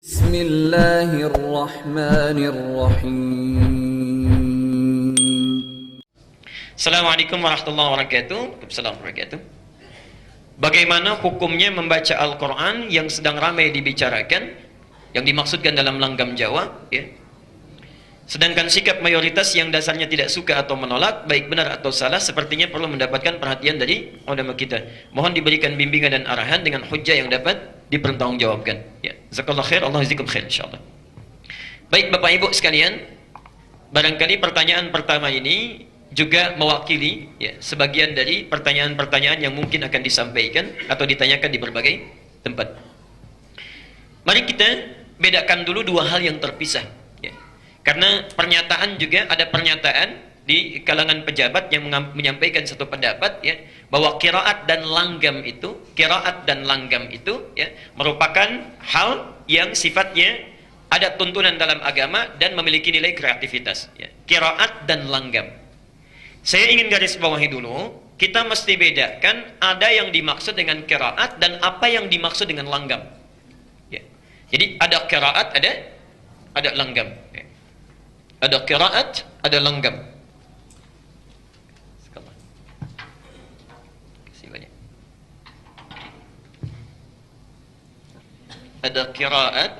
Bismillahirrahmanirrahim. Assalamualaikum warahmatullahi wabarakatuh. Assalamualaikum warahmatullahi wabarakatuh. Bagaimana hukumnya membaca Al-Quran yang sedang ramai dibicarakan, yang dimaksudkan dalam langgam Jawa, ya? Sedangkan sikap mayoritas yang dasarnya tidak suka atau menolak, baik benar atau salah, sepertinya perlu mendapatkan perhatian dari ulama kita. Mohon diberikan bimbingan dan arahan dengan hujjah yang dapat dipertanggungjawabkan. Ya, jazakallahu khair, Allah jazakum khair insyaallah. Baik Bapak Ibu sekalian, barangkali pertanyaan pertama ini juga mewakili ya, sebagian dari pertanyaan-pertanyaan yang mungkin akan disampaikan atau ditanyakan di berbagai tempat. Mari kita bedakan dulu dua hal yang terpisah. Ya. Karena pernyataan juga ada pernyataan di kalangan pejabat yang menyampaikan satu pendapat ya, bahwa qiraat dan langgam itu ya, merupakan hal yang sifatnya ada tuntunan dalam agama dan memiliki nilai kreativitas ya. Qiraat dan langgam. Saya ingin garis bawahi dulu, kita mesti bedakan ada yang dimaksud dengan qiraat dan apa yang dimaksud dengan langgam. Ya. Jadi ada qiraat, ada langgam. Ya. Ada qiraat, ada langgam. Kasih banyak. Ada qiraat,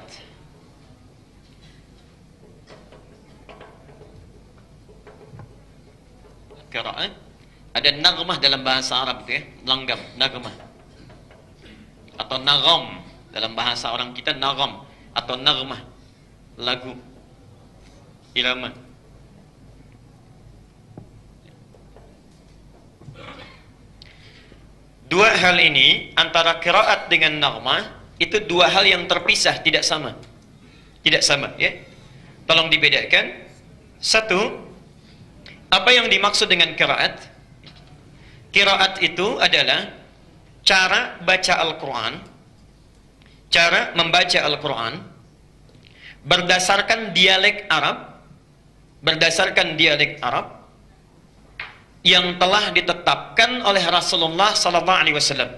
ada naghmah dalam bahasa Arab itu ya, langgam, naghmah. Atau nagham dalam bahasa orang kita, nagham atau naghmah, lagu, irama. Dua hal ini antara qiraat dengan naghmah itu dua hal yang terpisah, tidak sama. Tidak sama ya. Tolong dibedakan. Satu, apa yang dimaksud dengan qiraat? Qiraat itu adalah cara baca Al-Quran, cara membaca Al-Quran berdasarkan dialek Arab yang telah ditetapkan oleh Rasulullah SAW.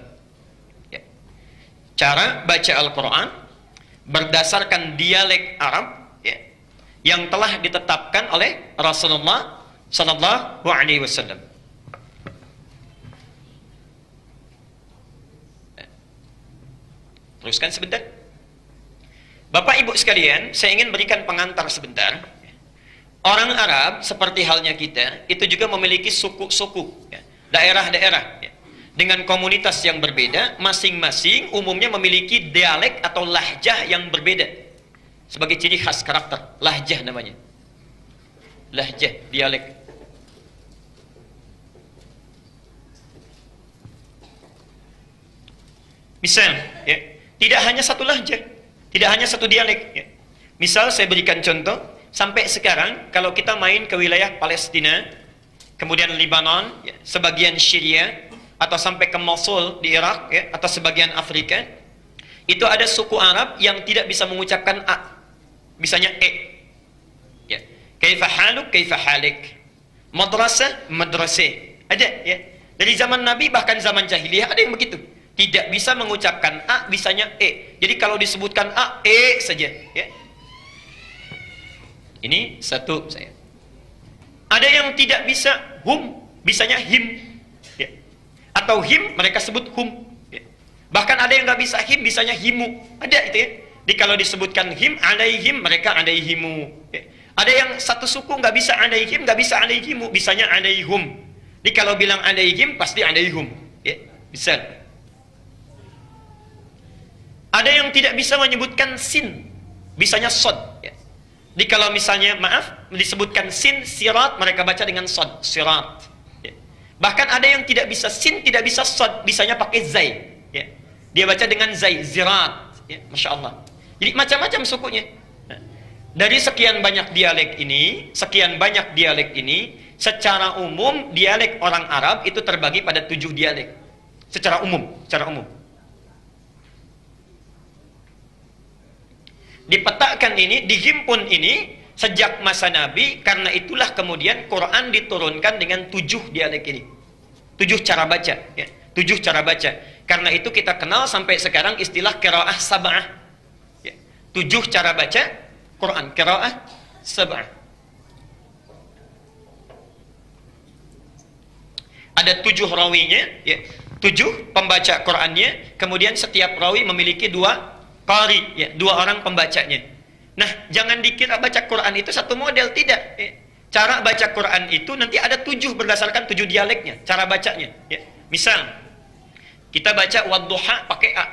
Ya. Cara baca Al-Quran berdasarkan dialek Arab ya, yang telah ditetapkan oleh Rasulullah sallallahu alaihi wasallam. Teruskan sebentar. Bapak Ibu sekalian, saya ingin berikan pengantar sebentar. Orang Arab seperti halnya kita, itu juga memiliki suku-suku, ya, daerah-daerah, ya, dengan komunitas yang berbeda, masing-masing umumnya memiliki dialek atau lahjah yang berbeda. Sebagai ciri khas karakter, lahjah namanya. Lahjah, dialek. Misal, ya, tidak hanya satu lahjah, tidak hanya satu dialek. Ya. Misal saya berikan contoh, sampai sekarang kalau kita main ke wilayah Palestina, kemudian Lebanon, ya, sebagian Syria, atau sampai ke Mosul di Irak, ya, atau sebagian Afrika, itu ada suku Arab yang tidak bisa mengucapkan a, bisanya e. Ya. Kaifa haluk, kaifa halik. Madrasah, madrasah. Ada, ya. Dari zaman Nabi bahkan zaman jahiliyah ada yang begitu. Tidak bisa mengucapkan a, bisanya e. Jadi kalau disebutkan a, e saja. Ya. Ini satu saya. Ada yang tidak bisa hum, bisanya him. Ya. Atau him, mereka sebut hum. Ya. Bahkan ada yang nggak bisa him, bisanya himu. Ada itu ya. Jadi kalau disebutkan him, alaihim, mereka alaihimu. Ya. Ada yang satu suku nggak bisa alaihim, nggak bisa alaihimu, bisanya alaihum. Jadi kalau bilang alaihim, pasti alaihum. Ya. Bisa. Ada yang tidak bisa menyebutkan sin, bisanya sod. Ya. Jadi kalau misalnya, maaf, disebutkan sin, sirat, mereka baca dengan sod, sirat. Ya. Bahkan ada yang tidak bisa sin, tidak bisa sod, bisanya pakai zai. Ya. Dia baca dengan zai, zirat. Ya. Masya Allah. Jadi macam-macam sukunya. Nah, dari sekian banyak dialek ini, secara umum dialek orang Arab itu terbagi pada 7 dialek. Secara umum. Dipetakan ini, dihimpun ini sejak masa Nabi, karena itulah kemudian Quran diturunkan dengan 7 dialek ini. 7 cara baca, ya. 7 cara baca. Karena itu kita kenal sampai sekarang istilah qiraah sab'ah. Ya. 7 cara baca Quran, qiraah sab'ah. Ada 7 rawinya, ya. 7 pembaca Qurannya, kemudian setiap rawi memiliki 2 qari, ya, 2 orang pembacanya. Nah, jangan dikira baca Quran itu satu model, tidak. Ya. Cara baca Quran itu nanti ada 7 berdasarkan 7 dialeknya, cara bacanya. Ya. Misal, kita baca wadduha pakai A.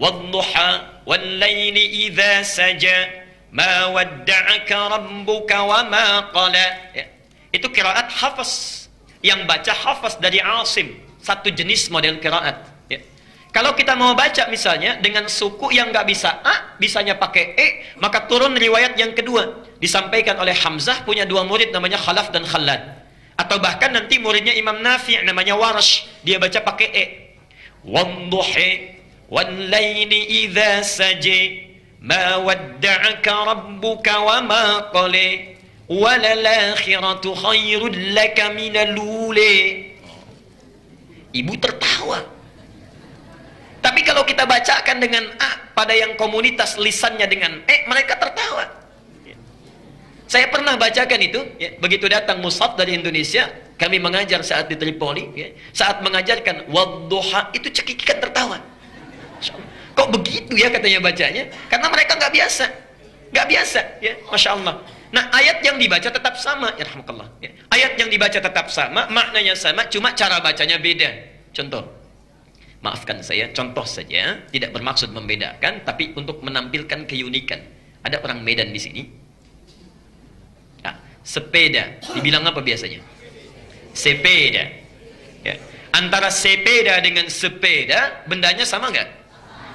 Wadduha wal-laili idza saja ma wadda'aka rabbuka wa ma qala. Ya. Itu qiraat Hafs. Yang baca Hafs dari Asim, satu jenis model qiraat. Ya. Kalau kita mau baca misalnya dengan suku yang nggak bisa A, bisanya pakai E, maka turun riwayat yang kedua. Disampaikan oleh Hamzah, punya 2 murid namanya Khalaf dan Khallad. Atau bahkan nanti muridnya Imam Nafi' namanya Warash, dia baca pakai E. Wadduhi wal-laili idza saja ma wadda'aka rabbuka wa ma qala walalakhiratu khairul laka minal ula. Ibu tertawa. Tapi kalau kita bacakan dengan A pada yang komunitas lisannya dengan E, mereka tertawa. Saya pernah bacakan itu, ya, begitu datang mushaf dari Indonesia, kami mengajar saat di Tripoli, ya, saat mengajarkan wadduha itu cekikikan tertawa. Kok begitu ya katanya bacanya? Karena mereka nggak biasa, ya, masya Allah. Nah, ayat yang dibaca tetap sama, ya rahmatullah. Ya. Ayat yang dibaca tetap sama, maknanya sama, cuma cara bacanya beda. Contoh, maafkan saya, contoh saja, tidak bermaksud membedakan, tapi untuk menampilkan keunikan. Ada orang Medan di sini. Nah, sepeda, dibilang apa biasanya? Sepeda. Ya. Antara sepeda dengan sepeda, bendanya sama nggak?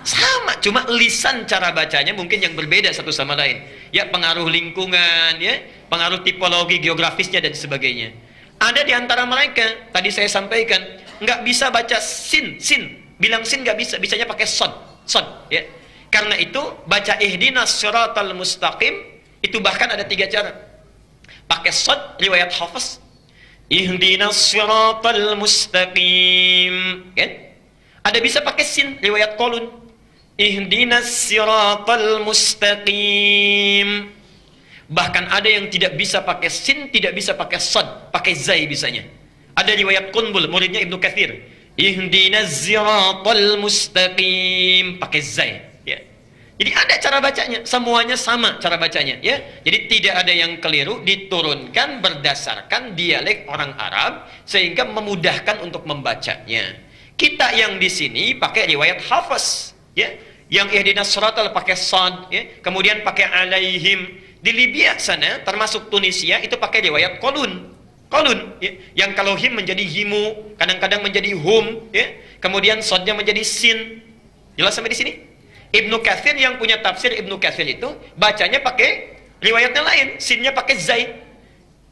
Sama, cuma lisan cara bacanya mungkin yang berbeda satu sama lain. Ya, pengaruh lingkungan, ya, pengaruh tipologi geografisnya dan sebagainya. Ada di antara mereka, tadi saya sampaikan, nggak bisa baca sin. Bilang sin nggak bisa, bisanya pakai sod, ya. Karena itu baca ihdinas siratal mustaqim itu bahkan ada 3 cara. Pakai sod riwayat Hafs. Ihdinas siratal mustaqim, kan? Ada bisa pakai sin riwayat Qalun. Ihdinas siratal mustaqim. Bahkan ada yang tidak bisa pakai sin, tidak bisa pakai sad, pakai zai bisanya. Ada riwayat Qunbul, muridnya Ibnu Katsir. Ihdinas siratal mustaqim, pakai zai, ya. Jadi ada cara bacanya, semuanya sama cara bacanya, ya. Jadi tidak ada yang keliru, diturunkan berdasarkan dialek orang Arab sehingga memudahkan untuk membacanya. Kita yang di sini pakai riwayat Hafs, ya. Yang ihdinas siratal pakai sad, ya. Kemudian pakai alaihim. Di Libya sana, termasuk Tunisia, itu pakai riwayat Qalun, ya. Yang kalau him menjadi himu, kadang-kadang menjadi hum, ya. Kemudian sadnya menjadi sin. Jelas sampai di sini? Ibnu Katsir yang punya tafsir Ibnu Katsir itu bacanya pakai riwayatnya lain, sinnya pakai zai.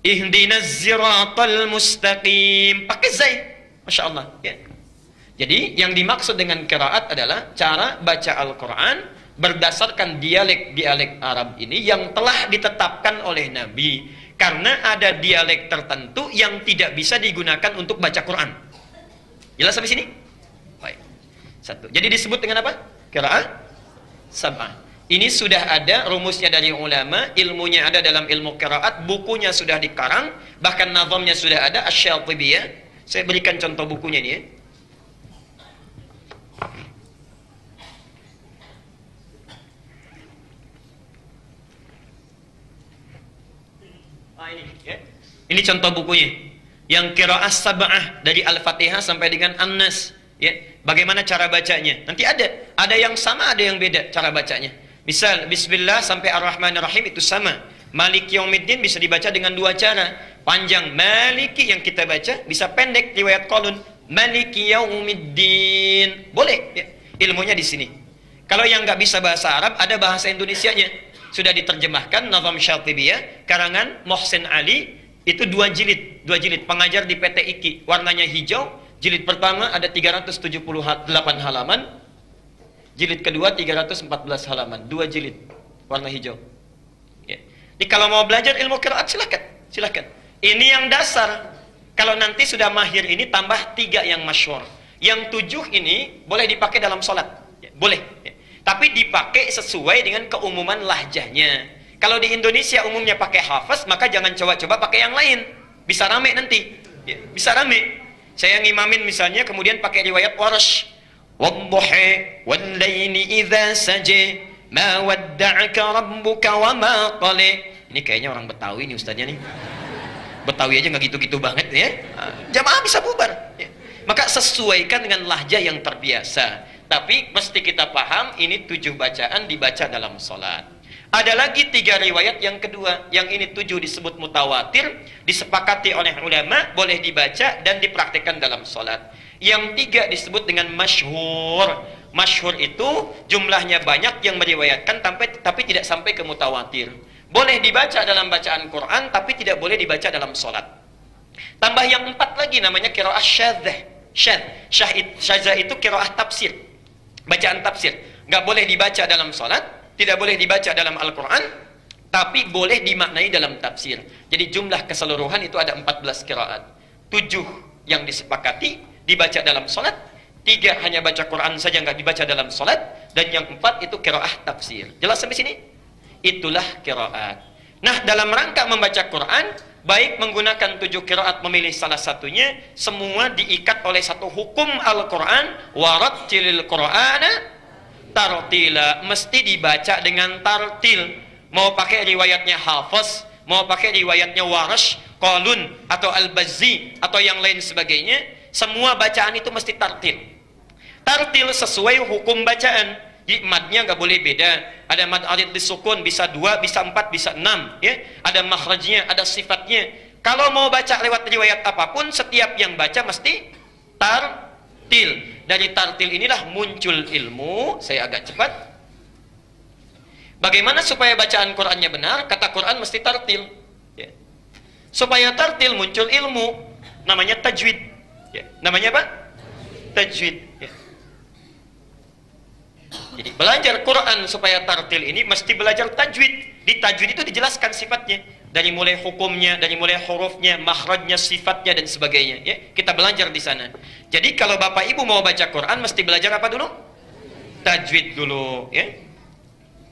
Ihdinas siratal mustaqim, pakai zai. Masya Allah, ya. Jadi yang dimaksud dengan qiraat adalah cara baca Al-Quran berdasarkan dialek-dialek Arab ini yang telah ditetapkan oleh Nabi. Karena ada dialek tertentu yang tidak bisa digunakan untuk baca Quran. Jelas sampai sini? Baik. 1. Jadi disebut dengan apa? Qiraat sab'ah. Ini sudah ada rumusnya dari ulama, ilmunya ada dalam ilmu qiraat, bukunya sudah dikarang, bahkan nazamnya sudah ada, Asy-Syatibiyah. Saya berikan contoh bukunya ini, ya. Ini contoh bukunya. Yang qiraah sab'ah dari Al-Fatihah sampai dengan An-Nas, ya. Bagaimana cara bacanya? Nanti ada yang sama, ada yang beda cara bacanya. Misal bismillah sampai Ar-Rahmanir-Rahim itu sama. Maliki Yaumiddin bisa dibaca dengan 2 cara. Panjang Maliki yang kita baca, bisa pendek riwayat Qalun Maliki Yaumiddin. Boleh, ya. Ilmunya di sini. Kalau yang nggak bisa bahasa Arab, ada bahasa Indonesianya. Sudah diterjemahkan Nazam Syatibiyah karangan Mohsin Ali. Itu 2 jilid pengajar di PT IKI, warnanya hijau. Jilid pertama ada 378 halaman, jilid kedua 314 halaman, 2 jilid warna hijau, ya. Jadi kalau mau belajar ilmu qiraat silakan. Ini yang dasar. Kalau nanti sudah mahir ini tambah 3 yang masyhur. Yang 7 ini boleh dipakai dalam sholat, ya, boleh, ya. Tapi dipakai sesuai dengan keumuman lahjahnya. Kalau di Indonesia umumnya pakai hafaz, maka jangan coba-coba pakai yang lain. Bisa rame nanti. Ya, bisa rame. Saya ngimamin misalnya, kemudian pakai riwayat Warsh. Wadduhi wal-laili idza saja ma wadda'aka rabbuka wa ma qala. Ini kayaknya orang Betawi nih ustaznya nih. Betawi aja nggak gitu-gitu banget ya. Jamaah bisa bubar. Ya. Maka sesuaikan dengan lahjah yang terbiasa. Tapi mesti kita paham ini 7 bacaan dibaca dalam sholat. Ada lagi 3 riwayat yang kedua. Yang ini 7 disebut mutawatir, disepakati oleh ulama, boleh dibaca dan dipraktikkan dalam sholat. Yang 3 disebut dengan masyhur. Masyhur itu jumlahnya banyak yang meriwayatkan tapi tidak sampai ke mutawatir. Boleh dibaca dalam bacaan Quran tapi tidak boleh dibaca dalam sholat. Tambah yang 4 lagi namanya qiraah syadzah. Syadzah itu qiraah tafsir, bacaan tafsir. Nggak boleh dibaca dalam sholat, tidak boleh dibaca dalam Al-Quran, tapi boleh dimaknai dalam tafsir. Jadi jumlah keseluruhan itu ada 14 qiraat. 7 yang disepakati dibaca dalam sholat, 3 hanya baca Quran saja nggak dibaca dalam sholat, dan yang 4 itu qiraah tafsir. Jelas sampai sini? Itulah qiraat. Nah, dalam rangka membaca Quran, baik menggunakan 7 qiraat memilih salah satunya, semua diikat oleh satu hukum Al-Quran, warattilil Qur'ana tartila, mesti dibaca dengan tartil. Mau pakai riwayatnya Hafiz, mau pakai riwayatnya Warsh, Qalun atau Al-Bazzi atau yang lain sebagainya, semua bacaan itu mesti tartil. Tartil sesuai hukum bacaan. Jadi madnya nggak boleh beda. Ada mad arid disukun, bisa 2, bisa 4, bisa 6, ya. Ada makhrajnya, ada sifatnya. Kalau mau baca lewat riwayat apapun, setiap yang baca mesti tartil. Dari tartil inilah muncul ilmu. Saya agak cepat. Bagaimana supaya bacaan Qur'annya benar? Kata Qur'an mesti tartil, ya. Supaya tartil muncul ilmu, namanya tajwid, ya. Namanya apa? Tajwid, ya. Jadi belajar Quran supaya tartil ini mesti belajar tajwid. Di tajwid itu dijelaskan sifatnya, dari mulai hukumnya, dari mulai hurufnya, makhrajnya, sifatnya dan sebagainya, ya. Kita belajar di sana. Jadi kalau Bapak Ibu mau baca Quran mesti belajar apa dulu? Tajwid dulu, ya.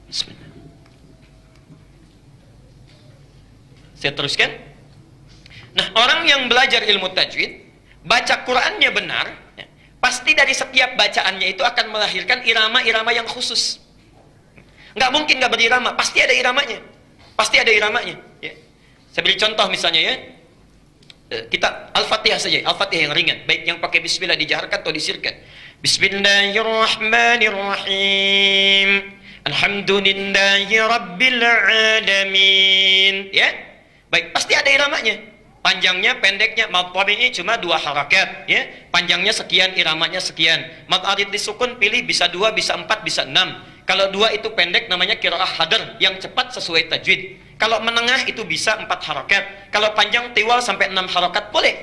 Bismillah. Saya teruskan. Nah, orang yang belajar ilmu tajwid, baca Qurannya benar, ya, pasti dari setiap bacaannya itu akan melahirkan irama-irama yang khusus. Nggak mungkin nggak berirama, pasti ada iramanya. Pasti ada iramanya. Ya. Saya beri contoh misalnya, ya. Kita Al-Fatihah saja, Al-Fatihah yang ringan. Baik yang pakai bismillah dijaharkan atau disirkan. Bismillahirrahmanirrahim. Alhamdulillahi Rabbil Alamin. Ya. Baik, pasti ada iramanya. Panjangnya, pendeknya, mad tabi'i cuma 2 harakat, ya. Panjangnya sekian, iramanya sekian. Mad arid disukun pilih bisa 2, bisa 4, bisa 6. Kalau 2 itu pendek namanya qiraah hadar, yang cepat sesuai tajwid. Kalau menengah itu bisa 4 harakat. Kalau panjang tiwal sampai 6 harakat boleh.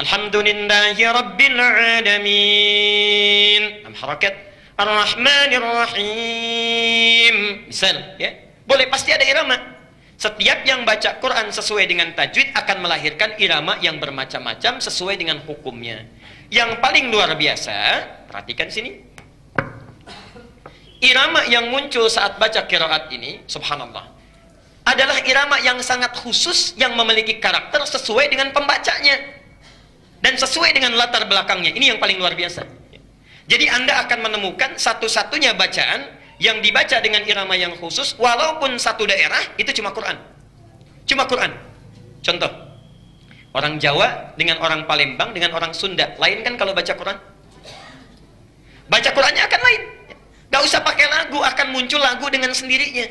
Alhamdulillahi Rabbil Alamin. 6 harakat. Ar-Rahmanir-Rahim. Misal, ya. Boleh, pasti ada irama. Setiap yang baca Quran sesuai dengan tajwid akan melahirkan irama yang bermacam-macam sesuai dengan hukumnya. Yang paling luar biasa, perhatikan sini. Irama yang muncul saat baca qiraat ini, subhanallah, adalah irama yang sangat khusus yang memiliki karakter sesuai dengan pembacanya dan sesuai dengan latar belakangnya. Ini yang paling luar biasa. Jadi Anda akan menemukan satu-satunya bacaan yang dibaca dengan irama yang khusus, walaupun satu daerah, itu cuma Quran. Cuma Quran. Contoh, orang Jawa dengan orang Palembang dengan orang Sunda, lain kan kalau baca Quran? Baca Qurannya akan lain. Gak usah pakai lagu, akan muncul lagu dengan sendirinya.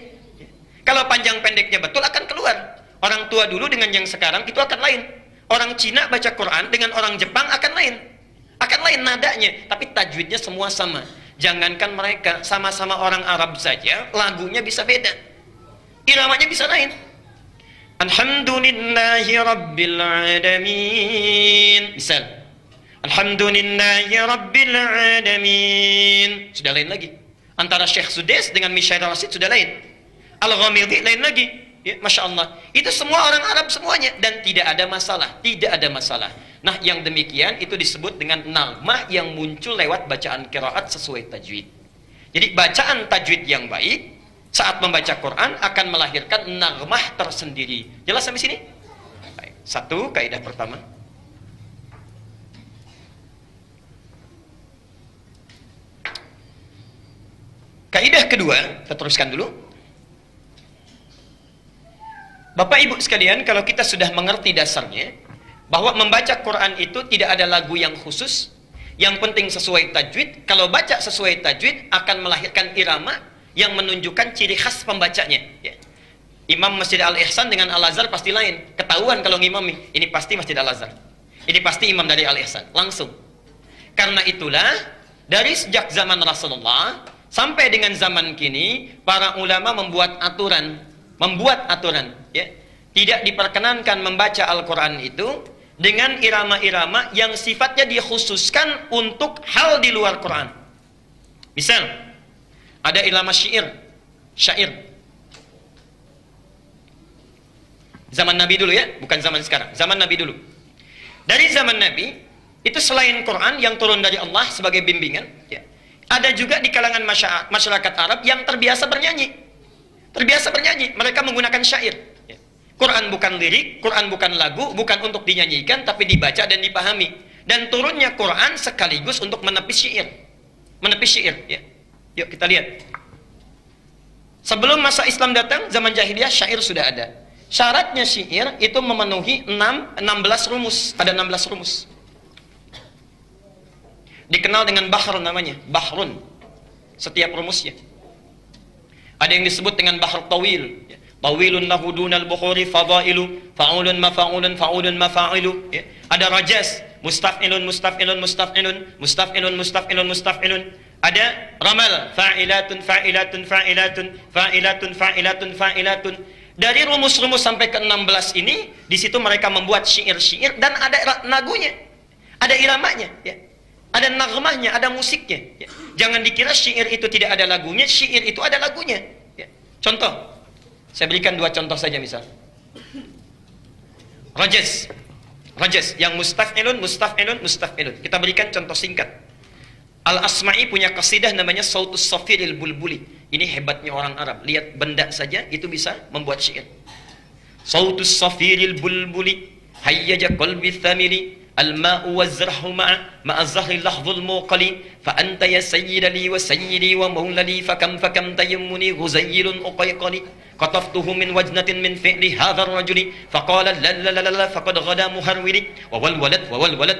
Kalau panjang pendeknya betul akan keluar. Orang tua dulu dengan yang sekarang itu akan lain. Orang Cina baca Quran dengan orang Jepang akan lain. Akan lain nadanya, tapi tajwidnya semua sama. Jangankan mereka, sama-sama orang Arab saja, lagunya bisa beda. Iramanya bisa lain. Alhamdulillahi Rabbil Alamin. Misal. Alhamdulillahi Rabbil Alamin. Sudah lain lagi. Antara Syekh Sudais dengan Mishair Rasid sudah lain. Al-Ghamidi lain lagi. Ya, Masya Allah. Itu semua orang Arab semuanya. Dan tidak ada masalah. Tidak ada masalah. Nah, yang demikian itu disebut dengan nagmah yang muncul lewat bacaan qiraat sesuai tajwid. Jadi bacaan tajwid yang baik saat membaca Quran akan melahirkan naghmah tersendiri. Jelas sampai sini? Baik. Satu kaidah pertama. Kaidah kedua, kita teruskan dulu. Bapak Ibu sekalian, kalau kita sudah mengerti dasarnya, bahwa membaca Quran itu tidak ada lagu yang khusus, yang penting sesuai tajwid. Kalau baca sesuai tajwid, akan melahirkan irama yang menunjukkan ciri khas pembacanya. Ya. Imam Masjid Al-Ihsan dengan Al-Azhar pasti lain. Ketahuan kalau ngimami, ini pasti Masjid Al-Azhar. Ini pasti imam dari Al-Ihsan, langsung. Karena itulah, dari sejak zaman Rasulullah, sampai dengan zaman kini, para ulama membuat aturan, ya. Tidak diperkenankan membaca Al-Quran itu dengan irama-irama yang sifatnya dikhususkan untuk hal di luar Quran. Misal, ada irama syair. Zaman Nabi dulu ya, bukan zaman sekarang. Zaman Nabi dulu. Dari zaman Nabi, itu selain Quran yang turun dari Allah sebagai bimbingan, ya, ada juga di kalangan masyarakat Arab yang terbiasa bernyanyi. Mereka menggunakan syair. Ya. Quran bukan lirik, Quran bukan lagu, bukan untuk dinyanyikan, tapi dibaca dan dipahami. Dan turunnya Quran sekaligus untuk menepis syair. Ya. Yuk kita lihat. Sebelum masa Islam datang, zaman jahiliyah syair sudah ada. Syaratnya syair itu memenuhi 16 rumus. Ada 16 rumus. Dikenal dengan bahr namanya, bahrun. Setiap rumusnya. Ada yang disebut dengan bahr tawil. Tawilun lahu dunal bukhuri fadailu, fa'ulun mafa'ulun, fa'ulun mafa'ilu. Ya. Ada rajas, mustaf'ilun. Ada ramal, fa'ilatun. Dari rumus-rumus sampai ke 16 ini, di situ mereka membuat syair-syair dan ada nagunya, ada iramanya, ya. Ada naghmahnya, ada musiknya. Ya. Jangan dikira syair itu tidak ada lagunya, syair itu ada lagunya. Ya. Contoh, saya berikan 2 contoh saja misal. Rajas yang mustaf'ilun. Kita berikan contoh singkat. Al-Asma'i punya qasidah namanya Sautus Safiril Bulbuli. Ini hebatnya orang Arab. Lihat benda saja itu bisa membuat syair. Sautus Safiril Bulbuli hayyaja qalbi thamiri al-ma'u waz-zarhu ma'a zahri lahzul muqali fa anta ya sayyidi wa sayyidi wa maulali fa kam tayammuni ghuzayyilun uqayqali qataftuhu min wajnatin min fi'li hadha ar-rajuli fa qala la faqad ghada muharwili wa wal walad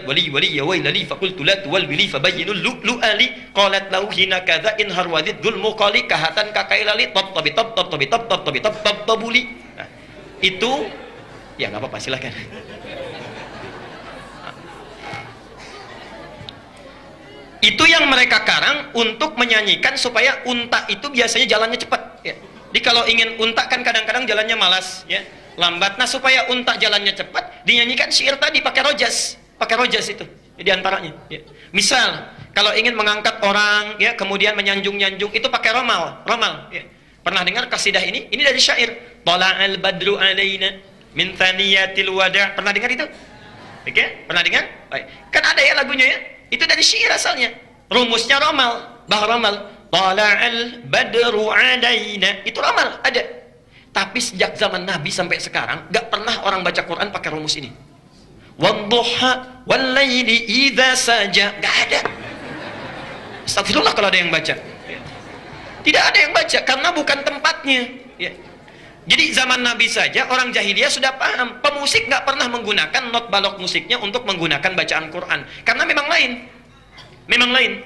wali ya waylali fa qultu la tuwalwili fa bayyinu lu'ali qalat lahu hina kadha in harwadid dhul muqali kahatan kakailali tabtabi tabtabuli. Nah, itu ya enggak apa-apa, silakan. Itu yang mereka karang untuk menyanyikan supaya unta itu biasanya jalannya cepat. Ya. Jadi kalau ingin unta kan kadang-kadang jalannya malas, ya, lambat. Nah supaya unta jalannya cepat, dinyanyikan syair tadi pakai rojas itu di antaranya. Ya. Misal kalau ingin mengangkat orang, ya, kemudian menyanjung-nyanjung itu pakai romal. Ya. Pernah dengar kasidah ini? Ini dari syair. Tala'al badru alaina min thaniyatil wada'. Pernah dengar itu? Oke, pernah dengar? Baik. Kan ada ya lagunya ya. Itu dari syair asalnya. Rumusnya romal, bah romal. Tala'al badru alaina. Itu romal, ada. Tapi sejak zaman Nabi sampai sekarang, gak pernah orang baca Quran pakai rumus ini. Wadduha wallayli idza saja. Gak ada. Astagfirullah kalau ada yang baca. Tidak ada yang baca, karena bukan tempatnya. Ya. Jadi zaman Nabi saja, orang jahiliyah sudah paham. Pemusik nggak pernah menggunakan not balok musiknya untuk menggunakan bacaan Quran. Karena memang lain.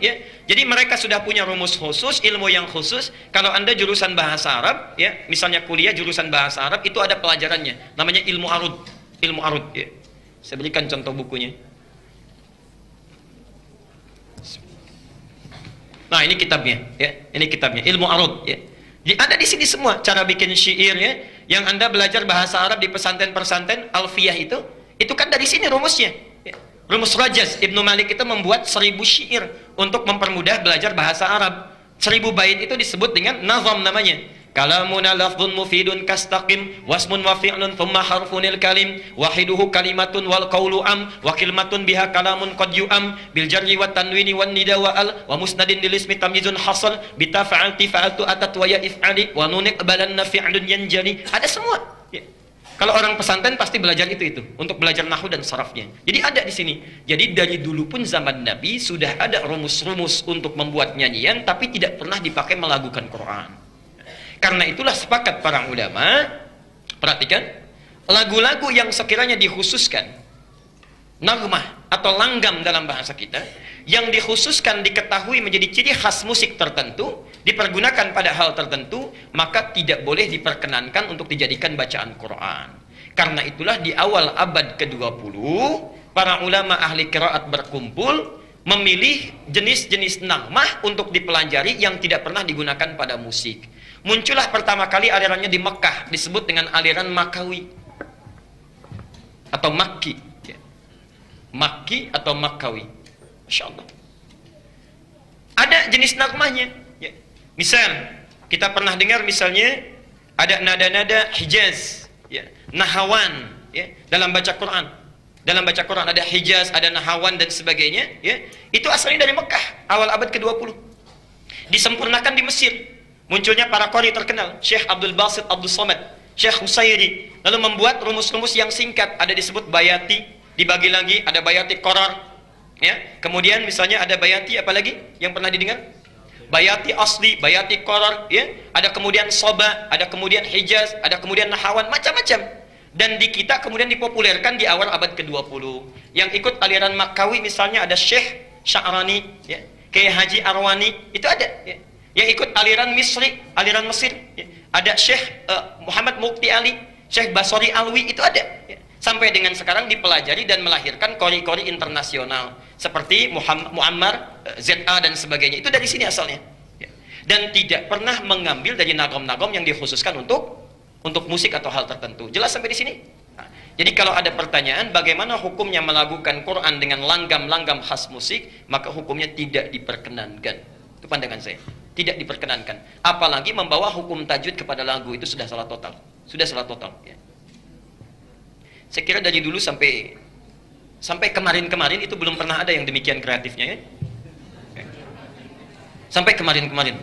Ya. Jadi mereka sudah punya rumus khusus, ilmu yang khusus. Kalau Anda jurusan bahasa Arab, ya, misalnya kuliah jurusan bahasa Arab, itu ada pelajarannya. Namanya ilmu arud. Ya. Saya berikan contoh bukunya. Nah, ini kitabnya. Ya. Ini kitabnya, ilmu arud. Ya. Ada di sini semua cara bikin syair, ya. Yang Anda belajar bahasa Arab di pesantren-pesantren alfiyah itu kan dari sini rumusnya. Ya. Rumus Rajaz Ibnu Malik itu membuat 1000 syair untuk mempermudah belajar bahasa Arab. 1000 bait itu disebut dengan nazam namanya. Kalamuna lafdhun mufidun kastaqim wasmun wa fi'lun thumma harfunil kalim wahiduhu kalimatun wal qawlu am wa kalimatun biha kalamun qad yu'am bil jarri wat tanwini wan nida wa al wa musnadin lil ismi tamyizun hasal bi tafa'alti fa'altu atat wa ya if'ali wa nun iqbalanna fi'lun yanjali. Ada semua. Ya. Kalau orang pesantren pasti belajar itu untuk belajar nahwu dan sarafnya. Jadi ada di sini. Jadi dari dulu pun zaman Nabi sudah ada rumus-rumus untuk membuat nyanyian tapi tidak pernah dipakai melagukan Quran. Karena itulah sepakat para ulama, perhatikan, lagu-lagu yang sekiranya dikhususkan nagmah atau langgam dalam bahasa kita, yang dikhususkan diketahui menjadi ciri khas musik tertentu, dipergunakan pada hal tertentu, maka tidak boleh diperkenankan untuk dijadikan bacaan Quran. Karena itulah di awal abad ke-20, para ulama ahli qiraat berkumpul memilih jenis-jenis nagmah untuk dipelajari yang tidak pernah digunakan pada musik. Muncullah pertama kali alirannya di Mekah, disebut dengan aliran Makawi atau Makki, Makki atau Makawi. Masya Allah. Ada jenis nagmahnya. Misal kita pernah dengar misalnya ada nada-nada Hijaz, Nahawan, dalam baca Quran. Dalam baca Quran ada Hijaz, ada Nahawan dan sebagainya. Itu asalnya dari Mekah, awal abad ke-20. Disempurnakan di Mesir. Munculnya para qari terkenal, Syekh Abdul Basit Abdul Somad, Syekh Husairi, lalu membuat rumus-rumus yang singkat, ada disebut bayati, dibagi lagi, ada bayati qarar, kemudian misalnya ada bayati, apalagi yang pernah didengar? Bayati asli, bayati qarar, ada kemudian soba, ada kemudian Hijaz, ada kemudian Nahawan, macam-macam. Dan di kita kemudian dipopulerkan di awal abad ke-20. Yang ikut aliran Makawi misalnya ada Syekh Sya'rani, Kiai Haji Arwani, itu ada. Yang ikut aliran Misri, aliran Mesir, ada Syekh Muhammad Mukti Ali, Syekh Basori Alwi, itu ada. Sampai dengan sekarang dipelajari dan melahirkan qori-qori internasional seperti Muammar, ZA dan sebagainya. Itu dari sini asalnya. Dan tidak pernah mengambil dari nagom-nagom yang dikhususkan untuk musik atau hal tertentu. Jelas sampai di sini? Nah, jadi kalau ada pertanyaan bagaimana hukumnya melakukan Quran dengan langgam-langgam khas musik, maka hukumnya tidak diperkenankan. Itu pandangan saya. Tidak diperkenankan. Apalagi membawa hukum tajwid kepada lagu, itu sudah salah total. Sudah salah total. Saya kira dari dulu sampai kemarin-kemarin itu belum pernah ada yang demikian kreatifnya, Sampai kemarin-kemarin.